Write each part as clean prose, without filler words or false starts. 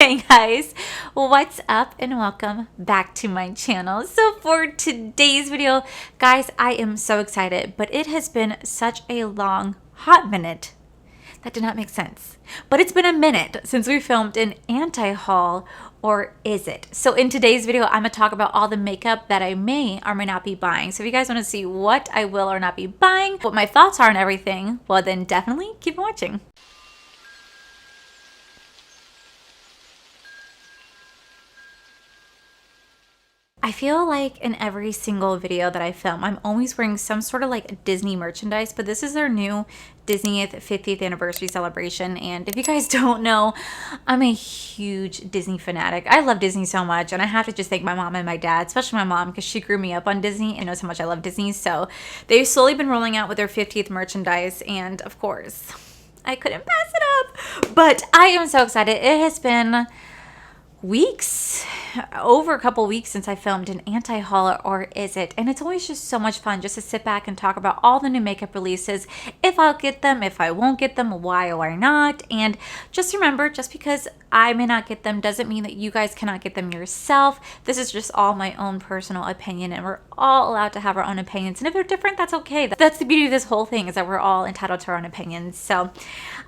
Hey guys, what's up and welcome back to my channel. So for today's video, guys, I am so excited, but it has been such a long, hot minute. That did not make sense. But it's been a minute since we filmed an anti-haul, or is it? So in today's video, I'm gonna talk about all the makeup that I may or may not be buying. So if you guys wanna see what I will or not be buying, what my thoughts are on everything, well then definitely keep watching. I feel like in every single video that I film, I'm always wearing some sort of like Disney merchandise, but this is their new Disney 50th anniversary celebration. And if you guys don't know, I'm a huge Disney fanatic. I love Disney so much, and I have to just thank my mom and my dad, especially my mom, because she grew me up on Disney and knows how much I love Disney. So they've slowly been rolling out with their 50th merchandise, and of course, I couldn't pass it up. But I am so excited. It has been weeks, over a couple weeks since I filmed an anti-haul, or is it? And it's always just so much fun just to sit back and talk about all the new makeup releases, if I'll get them, if I won't get them, why or why not. And just remember, just because I may not get them doesn't mean that you guys cannot get them yourself. This is just all my own personal opinion, and we're all allowed to have our own opinions. And if they're different, that's okay. That's the beauty of this whole thing, is that we're all entitled to our own opinions. So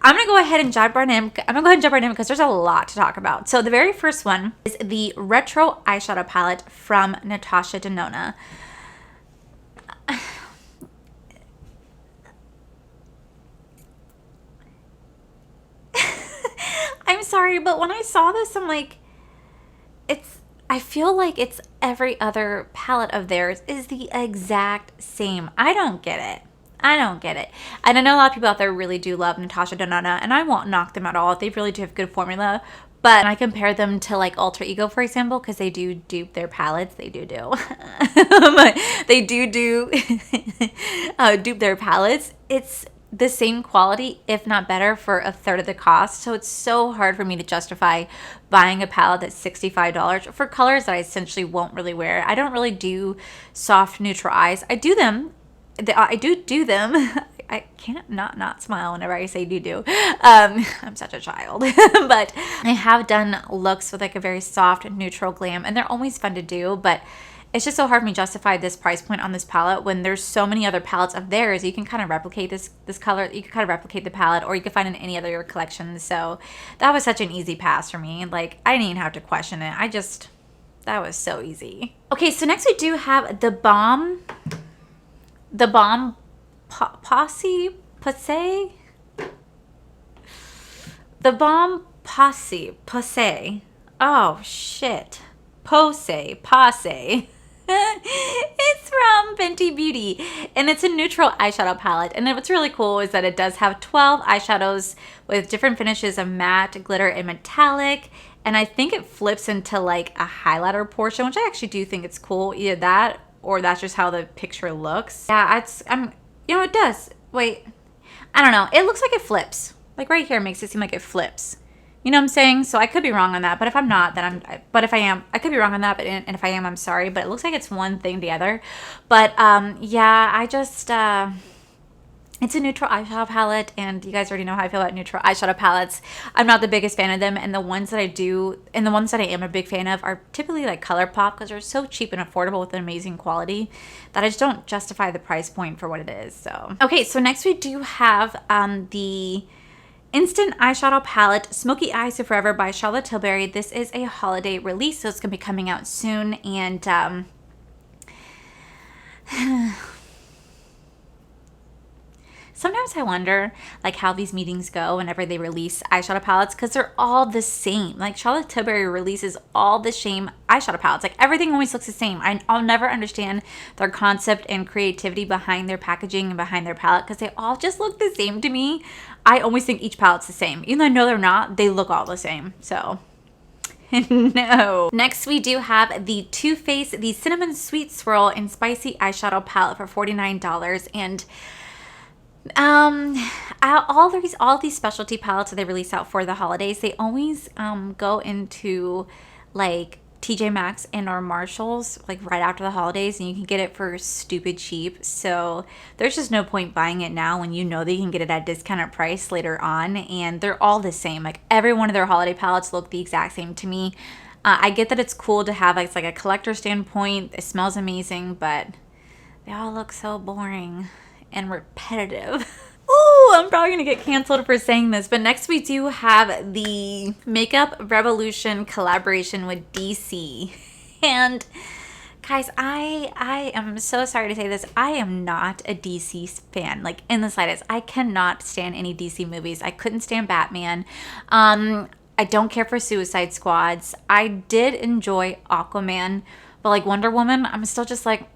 I'm gonna go ahead and jump right in. Because there's a lot to talk about. So the very first one is the retro eyeshadow palette from Natasha Denona. I'm sorry, but when I saw this, I'm like, I feel like it's every other palette of theirs is the exact same. I don't get it. I don't get it. And I know a lot of people out there really do love Natasha Denona, and I won't knock them at all. They really do have good formula. But I compare them to like Alter Ego, for example, because they do dupe their palettes. They do. They do dupe their palettes. It's the same quality, if not better, for a third of the cost. So it's so hard for me to justify buying a palette that's $65 for colors that I essentially won't really wear. I don't really do soft neutral eyes. I do them. I do them. I can't not smile whenever I say do. I'm such a child. But I have done looks with like a very soft neutral glam, and they're always fun to do, but it's just so hard for me to justify this price point on this palette when there's so many other palettes of theirs. You can kind of replicate this color. You can kind of replicate the palette, or you can find in any other collection. So that was such an easy pass for me. Like, I didn't even have to question it. That was so easy. Okay, so next we do have the Balm Posse. The Balm Posse. Oh shit. Posse. It's from Fenty Beauty, and it's a neutral eyeshadow palette. And what's really cool is that it does have 12 eyeshadows with different finishes of matte, glitter, and metallic. And I think it flips into like a highlighter portion, which I actually do think it's cool. Either that, or that's just how the picture looks. Yeah, it does. Wait, I don't know. It looks like it flips. Like right here makes it seem like it flips. You know what I'm saying? So I could be wrong on that, but if I'm not, then but if I am, I could be wrong on that, and if I am, I'm sorry, but it looks like it's one thing the other. But yeah, it's a neutral eyeshadow palette, and you guys already know how I feel about neutral eyeshadow palettes. I'm not the biggest fan of them, and the ones that I do, and the ones that I am a big fan of, are typically like Colorpop, because they're so cheap and affordable with an amazing quality that I just don't justify the price point for what it is. So okay, so next we do have the Instant Eyeshadow Palette Smoky Eyes of Forever by Charlotte Tilbury. This is a holiday release, so it's gonna be coming out soon, and sometimes I wonder like how these meetings go whenever they release eyeshadow palettes, because they're all the same. Like Charlotte Tilbury releases all the same eyeshadow palettes. Like everything always looks the same. I'll never understand their concept and creativity behind their packaging and behind their palette, because they all just look the same to me. I always think each palette's the same. Even though I know they're not, they look all the same. So no. Next we do have the Too Faced, the Cinnamon Sweet Swirl and Spicy Eyeshadow Palette for $49. And all these specialty palettes that they release out for the holidays, they always go into like TJ Maxx and our Marshalls like right after the holidays, and you can get it for stupid cheap. So there's just no point buying it now when you know that you can get it at a discounted price later on. And they're all the same. Like every one of their holiday palettes look the exact same to me. I get that it's cool to have like a collector standpoint. It smells amazing, but they all look so boring and repetitive. Ooh, I'm probably gonna get canceled for saying this, but next we do have the Makeup Revolution collaboration with DC. And guys, I am so sorry to say this. I am not a DC fan, like in the slightest. I cannot stand any DC movies. I couldn't stand Batman. I don't care for Suicide Squads. I did enjoy Aquaman, but like Wonder Woman, I'm still just like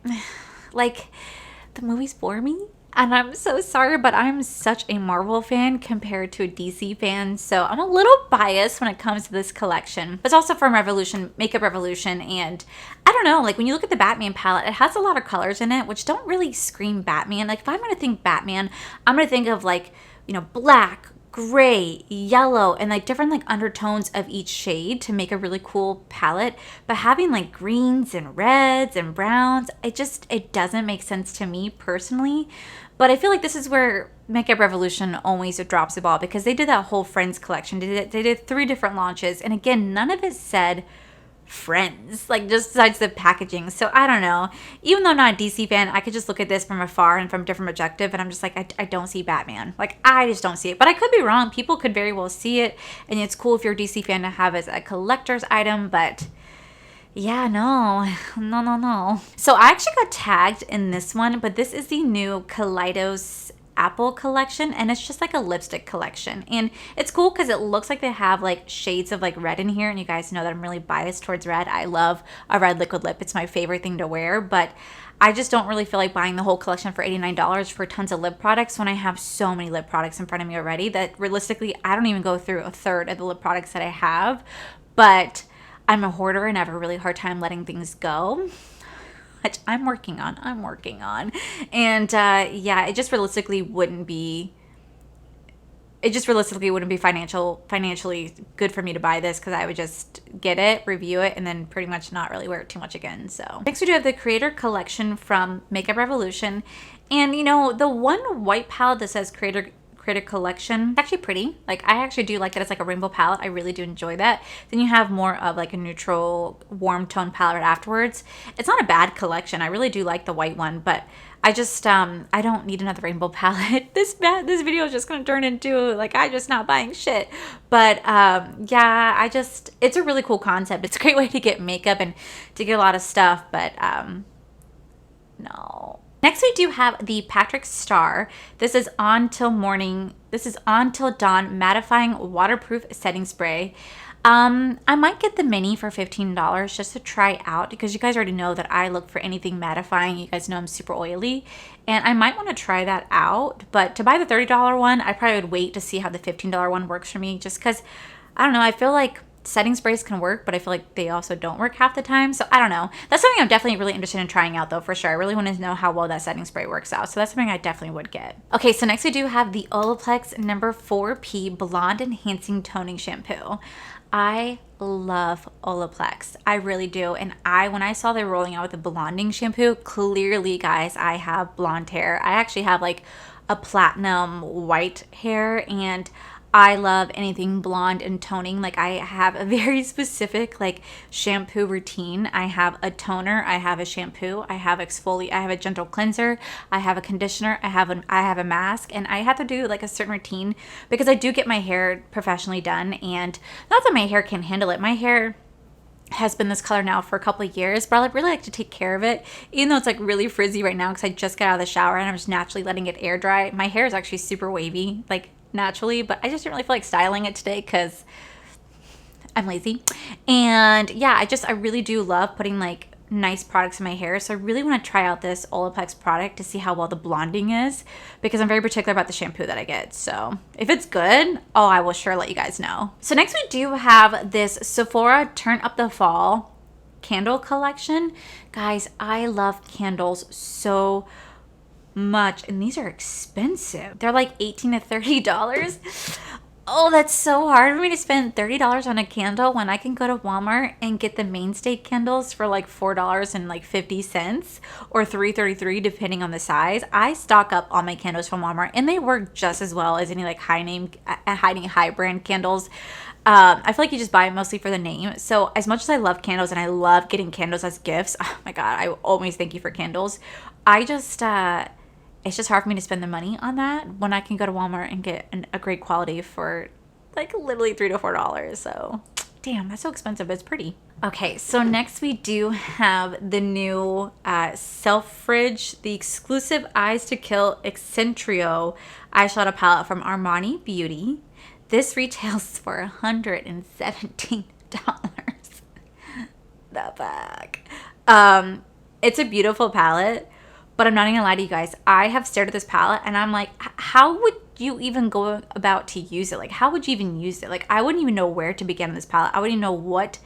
the movies bore me. And I'm so sorry, but I'm such a Marvel fan compared to a DC fan. So I'm a little biased when it comes to this collection. It's also from Makeup Revolution. And I don't know, like when you look at the Batman palette, it has a lot of colors in it, which don't really scream Batman. Like if I'm going to think Batman, I'm going to think of like, you know, black, gray, yellow, and like different like undertones of each shade to make a really cool palette. But having like greens and reds and browns, it doesn't make sense to me personally. But I feel like this is where Makeup Revolution always drops the ball, because they did that whole Friends collection. They did 3 different launches, and again, none of it said Friends, like just besides the packaging. So I don't know. Even though I'm not a DC fan, I could just look at this from afar and from a different objective, and I'm just like, I don't see Batman. Like I just don't see it. But I could be wrong. People could very well see it, and it's cool if you're a DC fan to have as a collector's item, but yeah, no. So I actually got tagged in this one, but this is the new Kaleidos Apple collection, and it's just like a lipstick collection. And it's cool because it looks like they have like shades of like red in here, and you guys know that I'm really biased towards red. I love a red liquid lip. It's my favorite thing to wear, but I just don't really feel like buying the whole collection for $89 for tons of lip products when I have so many lip products in front of me already that realistically I don't even go through a third of the lip products that I have. But I'm a hoarder and have a really hard time letting things go, which I'm working on. And yeah, it just realistically wouldn't be financially good for me to buy this, because I would just get it, review it, and then pretty much not really wear it too much again. So next we do have the Creator Collection from Makeup Revolution. And you know, the one white palette that says Creator Collection, it's actually pretty. Like I actually do like that it's like a rainbow palette. I really do enjoy that. Then you have more of like a neutral warm tone palette right afterwards. It's not a bad collection. I really do like the white one, but I just I don't need another rainbow palette. This video is just gonna turn into like I'm just not buying shit. But yeah, it's a really cool concept. It's a great way to get makeup and to get a lot of stuff, but no. Next, we do have the Jeffree Star. This is On Till Dawn Mattifying Waterproof Setting Spray. I might get the mini for $15 just to try out, because you guys already know that I look for anything mattifying. You guys know I'm super oily, and I might want to try that out. But to buy the $30 one, I probably would wait to see how the $15 one works for me, just because, I don't know, I feel like setting sprays can work, but I feel like they also don't work half the time. So I don't know. That's something I'm definitely really interested in trying out though, for sure. I really want to know how well that setting spray works out. So that's something I definitely would get. Okay, so next we do have the Olaplex number 4P Blonde Enhancing Toning Shampoo. I love Olaplex. I really do. And when I saw they were rolling out with the blonding shampoo, clearly guys, I have blonde hair. I actually have like a platinum white hair, and I love anything blonde and toning. Like I have a very specific like shampoo routine. I have a toner, I have a shampoo, I have exfoliate, I have a gentle cleanser, I have a conditioner, I have a mask, and I have to do like a certain routine because I do get my hair professionally done, and not that my hair can handle it. My hair has been this color now for a couple of years, but I really like to take care of it, even though it's like really frizzy right now because I just got out of the shower and I'm just naturally letting it air dry. My hair is actually super wavy, like naturally, but I just didn't really feel like styling it today because I'm lazy. And yeah, I really do love putting like nice products in my hair, so I really want to try out this Olaplex product to see how well the blonding is, because I'm very particular about the shampoo that I get. So if it's good, oh, I will sure let you guys know. So next we do have this Sephora Turn Up the Fall candle collection. Guys, I love candles so much, and these are expensive. They're like $18 to $30. Oh, that's so hard for me to spend $30 on a candle when I can go to Walmart and get the mainstay candles for like $4.50 or $3.33 depending on the size. I stock up all my candles from Walmart and they work just as well as any like high brand candles. I feel like you just buy it mostly for the name. So as much as I love candles and I love getting candles as gifts, oh my God, I always thank you for candles. I just, it's just hard for me to spend the money on that when I can go to Walmart and get a great quality for like literally $3 to $4. So damn, that's so expensive, but it's pretty. Okay, so next we do have the new Selfridge, the exclusive Eyes to Kill Accentrio eyeshadow palette from Armani Beauty. This retails for $117. The fuck. It's a beautiful palette. But I'm not even gonna lie to you guys. I have stared at this palette and I'm like, how would you even go about to use it? Like, how would you even use it? Like, I wouldn't even know where to begin on this palette. I wouldn't even know what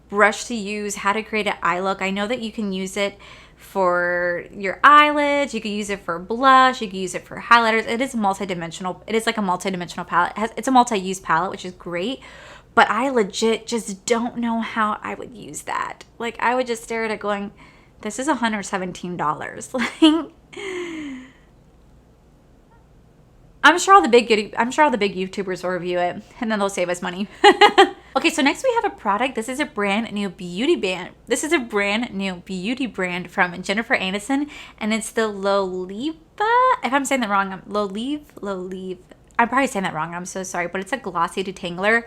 brush to use, how to create an eye look. I know that you can use it for your eyelids. You can use it for blush. You can use it for highlighters. It is multi-dimensional. It is like a multi-dimensional palette. It's a multi-use palette, which is great. But I legit just don't know how I would use that. Like, I would just stare at it going, this is $117. Like, I'm sure all the big YouTubers will review it, and then they'll save us money. Okay, so next we have a product. This is a brand new beauty brand. This is a brand new beauty brand from Jeffree Aniston, and it's the Loliva. If I'm saying that wrong, Lolive. I'm probably saying that wrong. I'm so sorry, but it's a glossy detangler.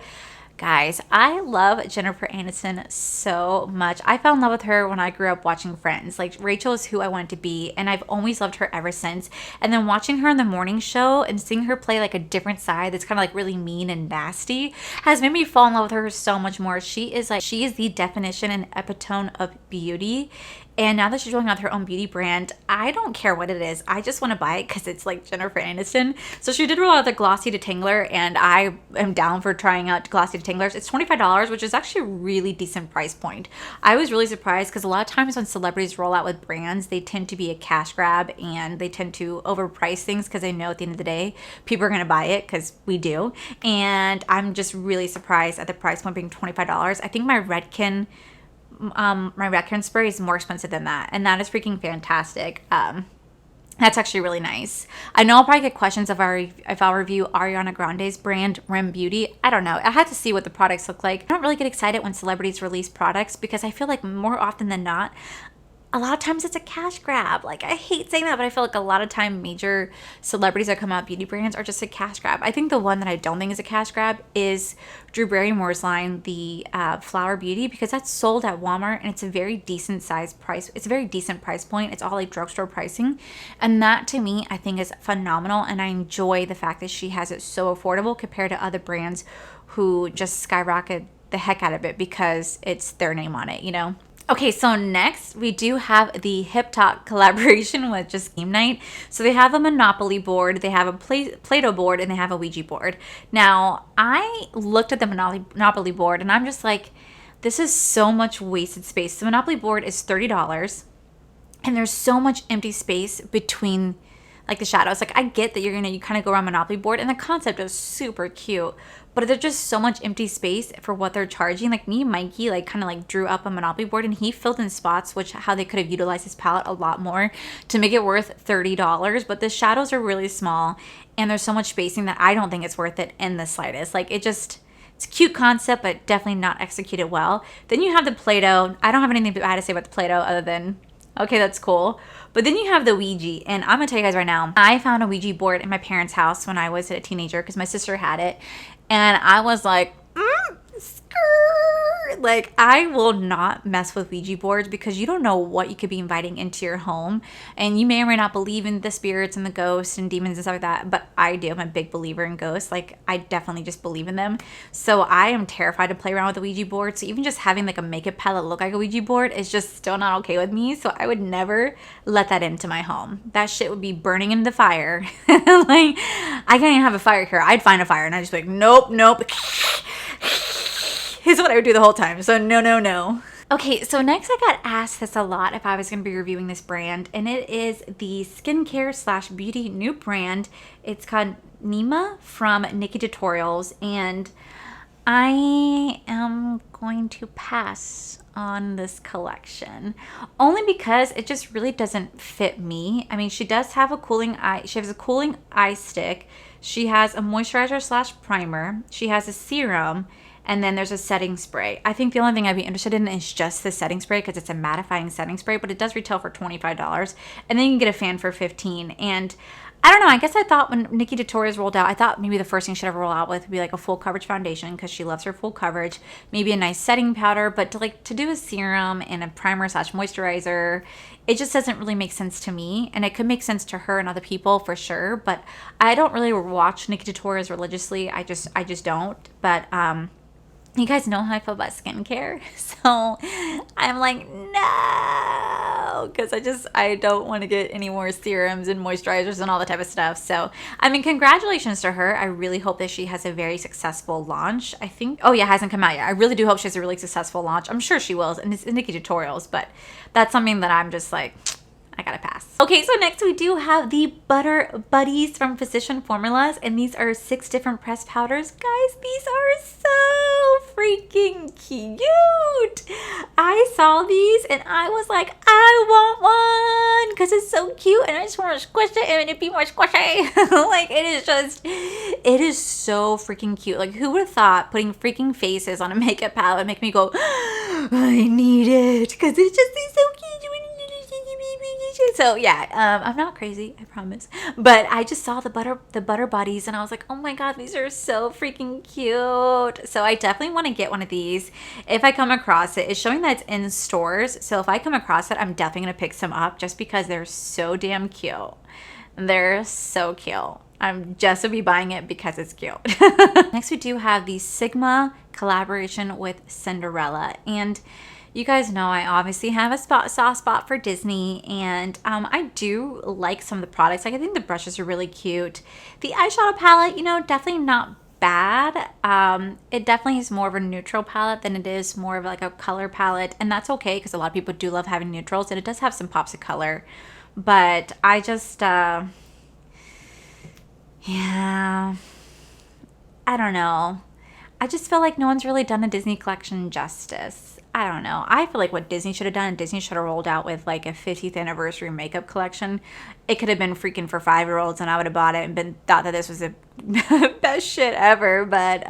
Guys, I love Jeffree Aniston so much. I fell in love with her when I grew up watching Friends. Like, Rachel is who I wanted to be, and I've always loved her ever since. And then watching her in the morning show and seeing her play like a different side that's kind of like really mean and nasty has made me fall in love with her so much more. She is the definition and epitome of beauty. And now that she's rolling out her own beauty brand, I don't care what it is. I just want to buy it because it's like Jeffree Aniston. So she did roll out the glossy detangler, and I am down for trying out glossy detanglers. It's $25, which is actually a really decent price point. I was really surprised because a lot of times when celebrities roll out with brands, they tend to be a cash grab and they tend to overprice things because they know at the end of the day, people are going to buy it because we do. And I'm just really surprised at the price point being $25. I think my Redken spray is more expensive than that, and that is freaking fantastic. That's actually really nice. I know I'll probably get questions if I'll review Ariana Grande's brand Rim Beauty. I don't know. I had to see what the products look like. I don't really get excited when celebrities release products because I feel like more often than not, a lot of times it's a cash grab. Like, I hate saying that, but I feel like a lot of time major celebrities that come out beauty brands are just a cash grab. I think the one that I don't think is a cash grab is Drew Barrymore's line, the Flower Beauty, because that's sold at Walmart and it's a very decent size price. It's a very decent price point. It's all like drugstore pricing. And that to me, I think is phenomenal. And I enjoy the fact that she has it so affordable compared to other brands who just skyrocket the heck out of it because it's their name on it, you know? Okay, so next we do have the Hip Talk collaboration with Just Game Night. So they have a Monopoly board, they have a Play-Doh board, and they have a Ouija board. Now, I looked at the Monopoly board and I'm just like, this is so much wasted space. The Monopoly board is $30 and there's so much empty space between like the shadows. Like, I get that you kind of go around Monopoly board and the concept is super cute, but there's just so much empty space for what they're charging. Like, me and Mikey like kind of like drew up a Monopoly board and he filled in spots how they could have utilized his palette a lot more to make it worth $30, but the shadows are really small and there's so much spacing that I don't think it's worth it in the slightest. Like, it's a cute concept, but definitely not executed well. Then you have the Play-Doh. I don't have anything bad to say about the Play-Doh other than, okay, that's cool. But then you have the Ouija, and I'm gonna tell you guys right now, I found a Ouija board in my parents' house when I was a teenager because my sister had it, and I was like, like, I will not mess with Ouija boards because you don't know what you could be inviting into your home, and you may or may not believe in the spirits and the ghosts and demons and stuff like that, but I do. I'm a big believer in ghosts. Like, I definitely just believe in them. So I am terrified to play around with a Ouija board. So even just having like a makeup palette look like a Ouija board is just still not okay with me. So I would never let that into my home. That shit would be burning in the fire. Like, I can't even have a fire here. I'd find a fire and I'd just be like, nope. Here's what I would do the whole time. So no. Okay, so next I got asked this a lot if I was going to be reviewing this brand, and it is the skincare slash beauty new brand. It's called Nima from Niki Tutorials, and I am going to pass on this collection only because it just really doesn't fit me. I mean, she does have a cooling eye. She has a cooling eye stick. She has a moisturizer slash primer. She has a serum. And then there's a setting spray. I think the only thing I'd be interested in is just the setting spray because it's a mattifying setting spray, but it does retail for $25. And then you can get a fan for $15. And I don't know, I guess I thought when Niki Tutorials rolled out, I thought maybe the first thing she'd ever roll out with would be like a full coverage foundation because she loves her full coverage. Maybe a nice setting powder, but to do a serum and a primer slash moisturizer, it just doesn't really make sense to me. And it could make sense to her and other people for sure, but I don't really watch Niki Tutorials religiously. I just don't. But you guys know how I feel about skincare, so I'm like, no, because I don't want to get any more serums and moisturizers and all that type of stuff. So, I mean, congratulations to her. I really hope that she has a very successful launch. I think, oh yeah, it hasn't come out yet. I really do hope she has a really successful launch. I'm sure she will, and it's Niki Tutorials, but that's something that I'm just like, I gotta pass. Okay, so next we do have the Butter Buddies from Physician Formulas, and these are 6 different pressed powders. Guys, these are so freaking cute. I saw these and I was like, I want one because it's so cute and I just want to squish it and it be more squishy. Like, it is so freaking cute. Like, who would have thought putting freaking faces on a makeup palette would make me go, I need it, because it's just so cute. So yeah, I'm not crazy, I promise. But I just saw the butter buddies and I was like, oh my god, these are so freaking cute. So I definitely want to get one of these if I come across it. It's showing that it's in stores. So if I come across it, I'm definitely gonna pick some up just because they're so damn cute. They're so cute. I'm just to be buying it because it's cute. Next we do have the Sigma collaboration with Cinderella, and you guys know I obviously have a soft spot for Disney, and I do like some of the products. Like, I think the brushes are really cute. The eyeshadow palette, you know, definitely not bad. It definitely is more of a neutral palette than it is more of like a color palette, and that's okay because a lot of people do love having neutrals, and it does have some pops of color. But I just, yeah, I don't know. I just feel like no one's really done a Disney collection justice. I don't know. I feel like what Disney should have done, Disney should have rolled out with like a 50th anniversary makeup collection. It could have been freaking for 5-year-olds and I would have bought it and thought that this was the best shit ever. But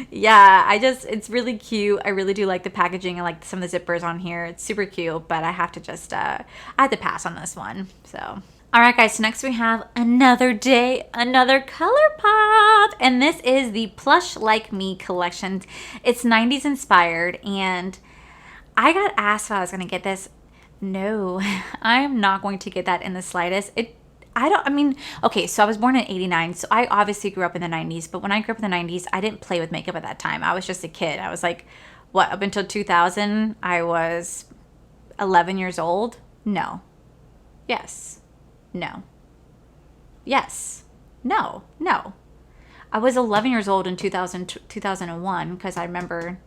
yeah, it's really cute. I really do like the packaging. I like some of the zippers on here. It's super cute, but I have to just, I had to pass on this one. So. All right, guys, so next we have another Colorpop, and this is the Plush Like Me collection. It's 90s inspired, and I got asked if I was going to get this. No, I am not going to get that in the slightest. Okay, so I was born in 89, so I obviously grew up in the 90s, but when I grew up in the 90s, I didn't play with makeup at that time. I was just a kid. I was like, what, up until 2000, I was 11 years old? No. Yes. No. Yes. No. No. I was 11 years old in 2001 because I remember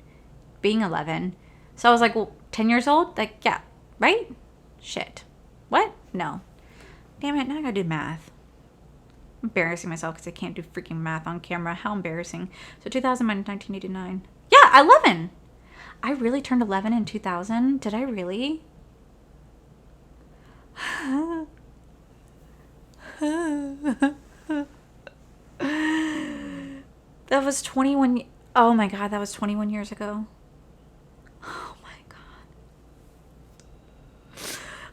being 11. So I was like, well, 10 years old? Like, yeah, right? Shit. What? No. Damn it, now I gotta do math. I'm embarrassing myself because I can't do freaking math on camera. How embarrassing. So 2000 minus 1989. Yeah, 11. I really turned 11 in 2000. Did I really? That was 21. Oh my god, that was 21 years ago. Oh my god.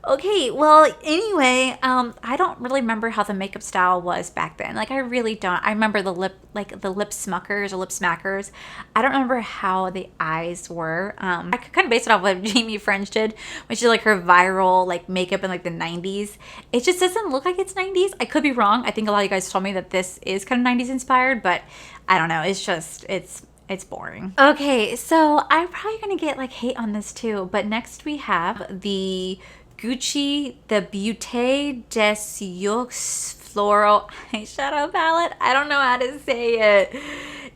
Okay, well, anyway, I don't really remember how the makeup style was back then. Like, I really don't. I remember the lip smuckers or lip smackers. I don't remember how the eyes were. I could kind of base it off what Jamie French did when she did like her viral like makeup in like the 90s. It just doesn't look like it's 90s. I could be wrong. I think a lot of you guys told me that this is kind of 90s inspired, but I don't know. It's just, it's boring. Okay, so I'm probably gonna get like hate on this too, but next we have the Gucci, the Beauté des Yeux Floral Eyeshadow Palette. I don't know how to say it.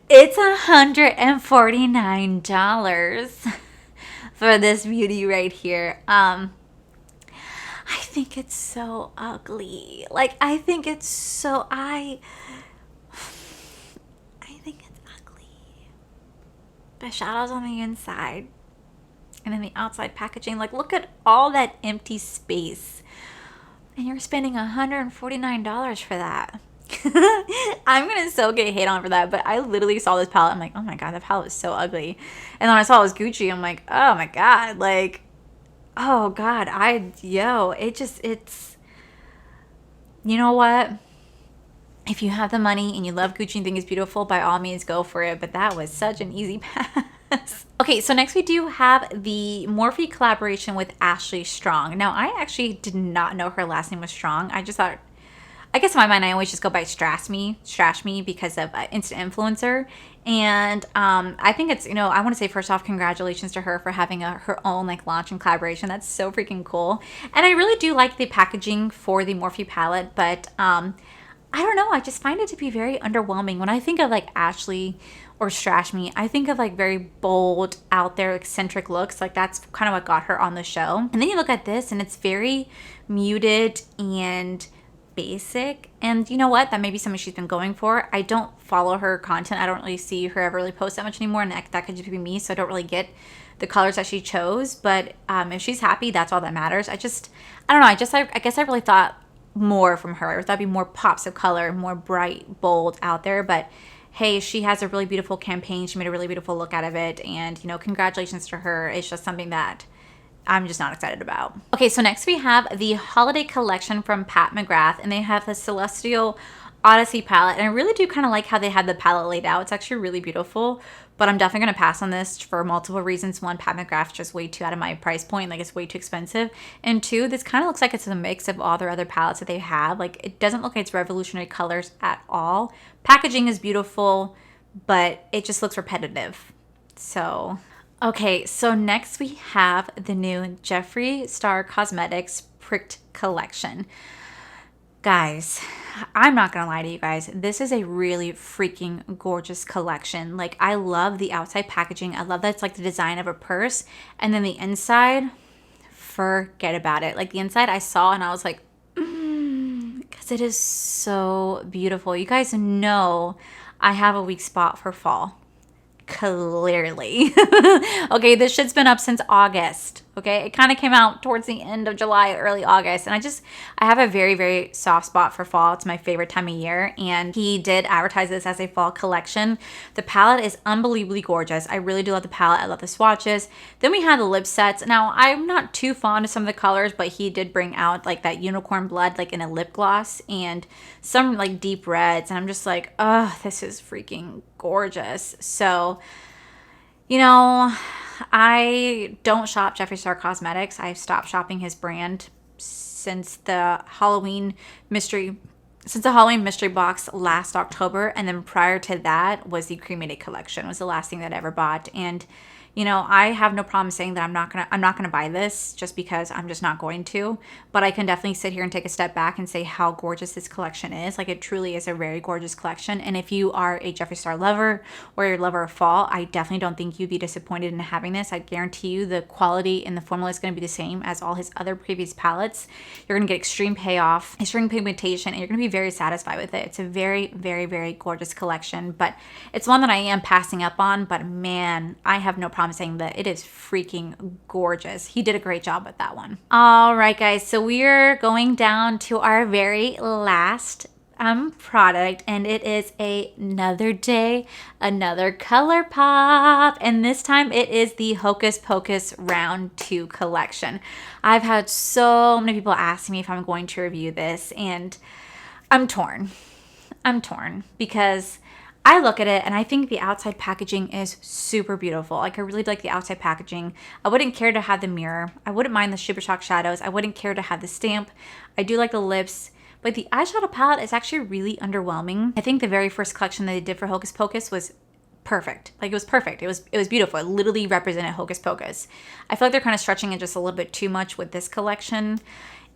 It's $149. for this beauty right here. I think it's so ugly. Like, I think it's so, I think it's ugly. The shadows on the inside and then the outside packaging. Like, look at all that empty space. And you're spending $149 for that. I'm gonna so get hate on for that, but I literally saw this palette. I'm like, oh my god, that palette is so ugly. And then I saw it was Gucci. I'm like, oh my god, like, oh god, it's, you know what? If you have the money and you love Gucci and think it's beautiful, by all means go for it. But that was such an easy pass. Okay, so next we do have the Morphe collaboration with Ashley Strong. Now, I actually did not know her last name was Strong. I just thought, I guess in my mind, I always just go by Strash Me because of Instant Influencer. And I think it's, you know, I want to say first off, congratulations to her for having her own like launch and collaboration. That's so freaking cool. And I really do like the packaging for the Morphe palette, but I don't know. I just find it to be very underwhelming. When I think of like Ashley or Strash Me, I think of like very bold, out there, eccentric looks. Like that's kind of what got her on the show. And then you look at this and it's very muted and basic, and you know what, that may be something she's been going for. I don't follow her content. I don't really see her ever really post that much anymore, and that could just be me, so I don't really get the colors that she chose. But if she's happy, that's all that matters. I don't know, I guess I really thought more from her. I thought it'd be more pops of color, more bright, bold out there. But hey, she has a really beautiful campaign. She made a really beautiful look out of it, and you know, congratulations to her. It's just something that I'm just not excited about. Okay, so next we have the holiday collection from Pat McGrath, and they have the Celestial Odyssey palette. And I really do kind of like how they had the palette laid out. It's actually really beautiful, but I'm definitely gonna pass on this for multiple reasons. One, Pat McGrath's just way too out of my price point. Like, it's way too expensive. And two, this kind of looks like it's a mix of all their other palettes that they have. Like, it doesn't look like it's revolutionary colors at all. Packaging is beautiful, but it just looks repetitive. So okay, so next we have the new Jeffree Star Cosmetics Pricked Collection. Guys, I'm not gonna lie to you guys, this is a really freaking gorgeous collection. Like, I love the outside packaging. I love that it's like the design of a purse. And then the inside, forget about it. Like, the inside I saw and I was like, because it is so beautiful. You guys know I have a weak spot for fall. Clearly. Okay, this shit's been up since August. Okay, it kind of came out towards the end of July, early August, and I have a very, very soft spot for fall. It's my favorite time of year, and he did advertise this as a fall collection. The palette is unbelievably gorgeous. I really do love the palette. I love the swatches. Then we have the lip sets. Now, I'm not too fond of some of the colors, but he did bring out like that unicorn blood, like in a lip gloss, and some like deep reds, and I'm just like, oh, this is freaking gorgeous. So, you know, I don't shop Jeffree Star Cosmetics. I've stopped shopping his brand since the Halloween mystery box last October, and then prior to that was the cremated collection, was the last thing that I ever bought. And you know, I have no problem saying that I'm not gonna buy this just because I'm just not going to. But I can definitely sit here and take a step back and say how gorgeous this collection is. Like, it truly is a very gorgeous collection. And if you are a Jeffree Star lover or you're a lover of fall, I definitely don't think you'd be disappointed in having this. I guarantee you the quality and the formula is going to be the same as all his other previous palettes. You're going to get extreme payoff, extreme pigmentation, and you're going to be very satisfied with it. It's a very, very, very gorgeous collection, but it's one that I am passing up on. But man, I have no problem saying that it is freaking gorgeous. He did a great job with that one. All right, guys, so we're going down to our very last product, and it is another day, another Colorpop, and this time it is the Hocus Pocus Round 2 collection. I've had so many people ask me if I'm going to review this, and I'm torn because I look at it and I think the outside packaging is super beautiful. Like, I really like the outside packaging. I wouldn't care to have the mirror. I wouldn't mind the Super Shock shadows. I wouldn't care to have the stamp. I do like the lips, but the eyeshadow palette is actually really underwhelming. I think the very first collection that they did for Hocus Pocus was perfect. Like, it was perfect. It was beautiful. It literally represented Hocus Pocus. I feel like they're kind of stretching it just a little bit too much with this collection.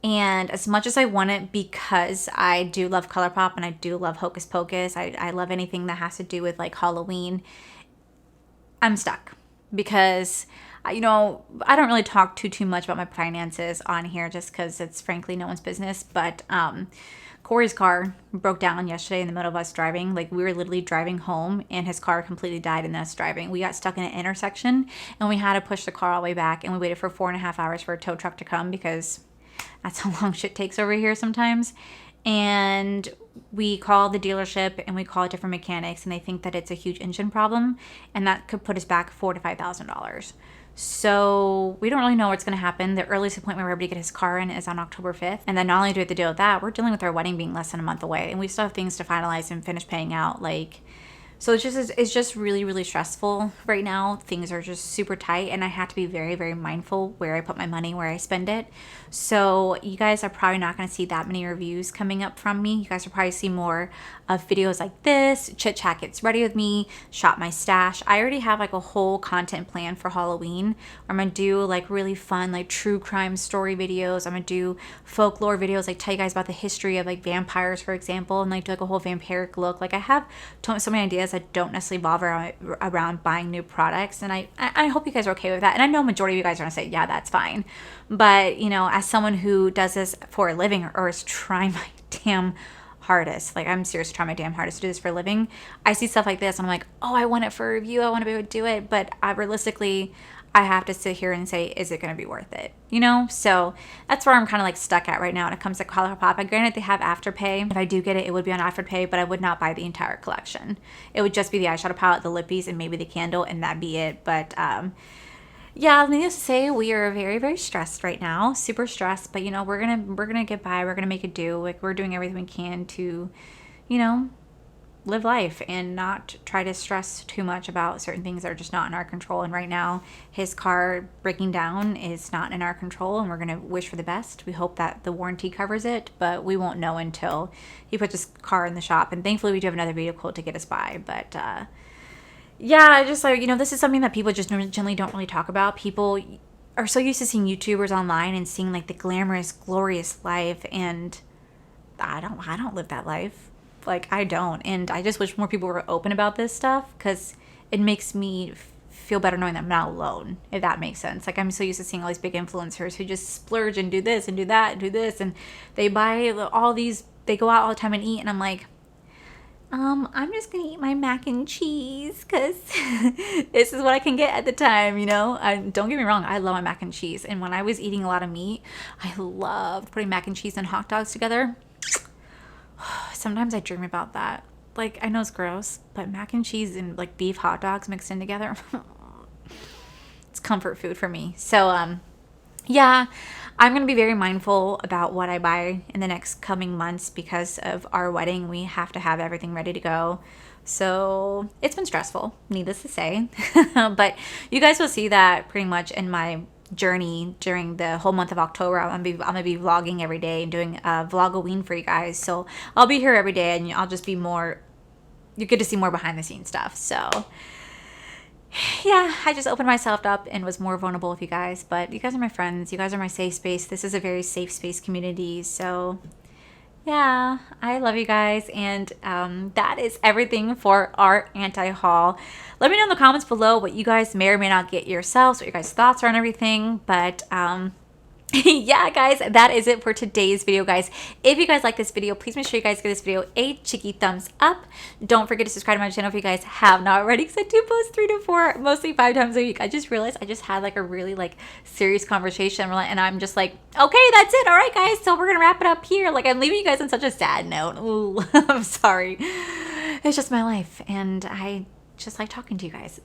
And as much as I want it, because I do love Colorpop and I do love Hocus Pocus, I love anything that has to do with like Halloween, I'm stuck. because you know, I don't really talk too much about my finances on here just because it's frankly no one's business. But Corey's car broke down yesterday in the middle of us driving. Like, we were literally driving home and his car completely died in us driving. We got stuck in an intersection and we had to push the car all the way back, and we waited for 4.5 hours for a tow truck to come because that's how long shit takes over here sometimes. And we called the dealership and we called different mechanics, and they think that it's a huge engine problem, and that could put us back $4,000 to $5,000. So we don't really know what's going to happen. The earliest appointment we're able to get his car in is on October 5th. And then not only do we have to deal with that, we're dealing with our wedding being less than a month away, and we still have things to finalize and finish paying out. Like, so it's just really, really stressful right now. Things are just super tight, and I have to be very, very mindful where I put my money, where I spend it. So you guys are probably not going to see that many reviews coming up from me. You guys will probably see more of videos like this, Chit Chat Gets Ready with me, Shop My Stash. I already have like a whole content plan for Halloween. I'm going to do like really fun, like true crime story videos. I'm going to do folklore videos, like tell you guys about the history of like vampires, for example, and like do like a whole vampiric look. Like, I have so many ideas that don't necessarily revolve around buying new products, and I hope you guys are okay with that. And I know majority of you guys are going to say, yeah, that's fine. But, you know, as someone who does this for a living, or is trying my damn hardest, like I'm seriously trying my damn hardest to do this for a living, I see stuff like this and I'm like, oh, I want it for a review, I want to be able to do it, but realistically, I have to sit here and say, is it going to be worth it? You know? So that's where I'm kind of like stuck at right now when it comes to Colorpop. Granted, they have Afterpay. If I do get it, it would be on Afterpay, but I would not buy the entire collection. It would just be the eyeshadow palette, the lippies, and maybe the candle, and that'd be it. But yeah, needless to say, we are very, very stressed right now. Super stressed, but you know, we're gonna get by. We're gonna make it do. Like, we're doing everything we can to, you know, live life and not try to stress too much about certain things that are just not in our control. And right now, his car breaking down is not in our control, and we're gonna wish for the best. We hope that the warranty covers it, but we won't know until he puts his car in the shop. And thankfully, we do have another vehicle to get us by. But yeah, just like, you know, this is something that people just generally don't really talk about. People are so used to seeing YouTubers online and seeing like the glamorous, glorious life, and I don't live that life. Like, I don't. And I just wish more people were open about this stuff, because it makes me feel better knowing that I'm not alone, if that makes sense. Like, I'm so used to seeing all these big influencers who just splurge and do this and do that and do this, and they buy all these, they go out all the time and eat, and I'm like, I'm just gonna eat my mac and cheese because this is what I can get at the time, you know? Don't get me wrong, I love my mac and cheese. And when I was eating a lot of meat, I loved putting mac and cheese and hot dogs together. Sometimes I dream about that. Like, I know it's gross, but mac and cheese and like beef hot dogs mixed in together, it's comfort food for me. So, yeah, I'm going to be very mindful about what I buy in the next coming months because of our wedding. We have to have everything ready to go. So it's been stressful, needless to say. But you guys will see that pretty much in my journey during the whole month of October. I'm gonna be vlogging every day and doing a vlog-a-ween for you guys. So I'll be here every day, and I'll just be more, you get to see more behind the scenes stuff. So yeah, I just opened myself up and was more vulnerable with you guys, but you guys are my friends. You guys are my safe space. This is a very safe space community. So yeah, I love you guys. And that is everything for our anti-haul. Let me know in the comments below what you guys may or may not get yourselves, what your guys' thoughts are on everything. But yeah, guys, that is it for today's video, guys. If you guys like this video, please make sure you guys give this video a cheeky thumbs up. Don't forget to subscribe to my channel if you guys have not already, because I do post 3 to 4, mostly 5 times a week. I just realized I just had like a really like serious conversation, and I'm just like, okay, that's it. All right, guys, so we're gonna wrap it up here. Like, I'm leaving you guys on such a sad note. Ooh, I'm sorry. It's just my life, and I just like talking to you guys.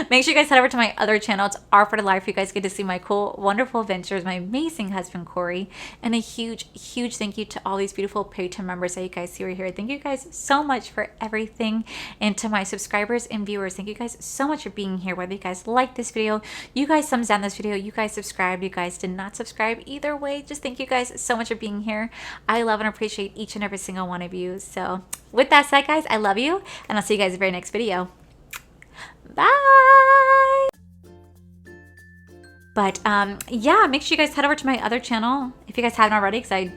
Make sure you guys head over to my other channel. It's R for the Life. You guys get to see my cool, wonderful adventures, my amazing husband, Corey, and a huge, huge thank you to all these beautiful Patreon members that you guys see right here. Thank you guys so much for everything. And to my subscribers and viewers, thank you guys so much for being here. Whether you guys like this video, you guys thumbs down this video, you guys subscribed, you guys did not subscribe, either way, just thank you guys so much for being here. I love and appreciate each and every single one of you. So with that said, guys, I love you, and I'll see you guys in the very next video. Bye. But yeah, make sure you guys head over to my other channel if you guys haven't already, because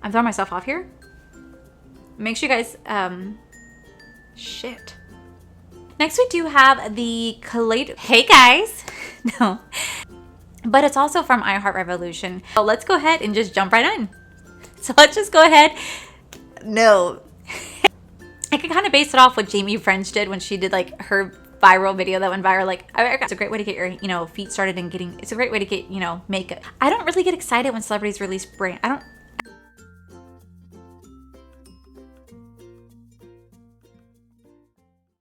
I'm throwing myself off here. Make sure you guys shit. Next we do have the Kaleid. Hey guys. No. But it's also from iHeart Revolution. So let's go ahead and just jump right in. So let's just go ahead. No. I could kind of base it off what Jamie French did when she did like her viral video that went viral. Like, it's a great way to get your, feet started and it's a great way to get, makeup. I don't really get excited when celebrities release brand. I don't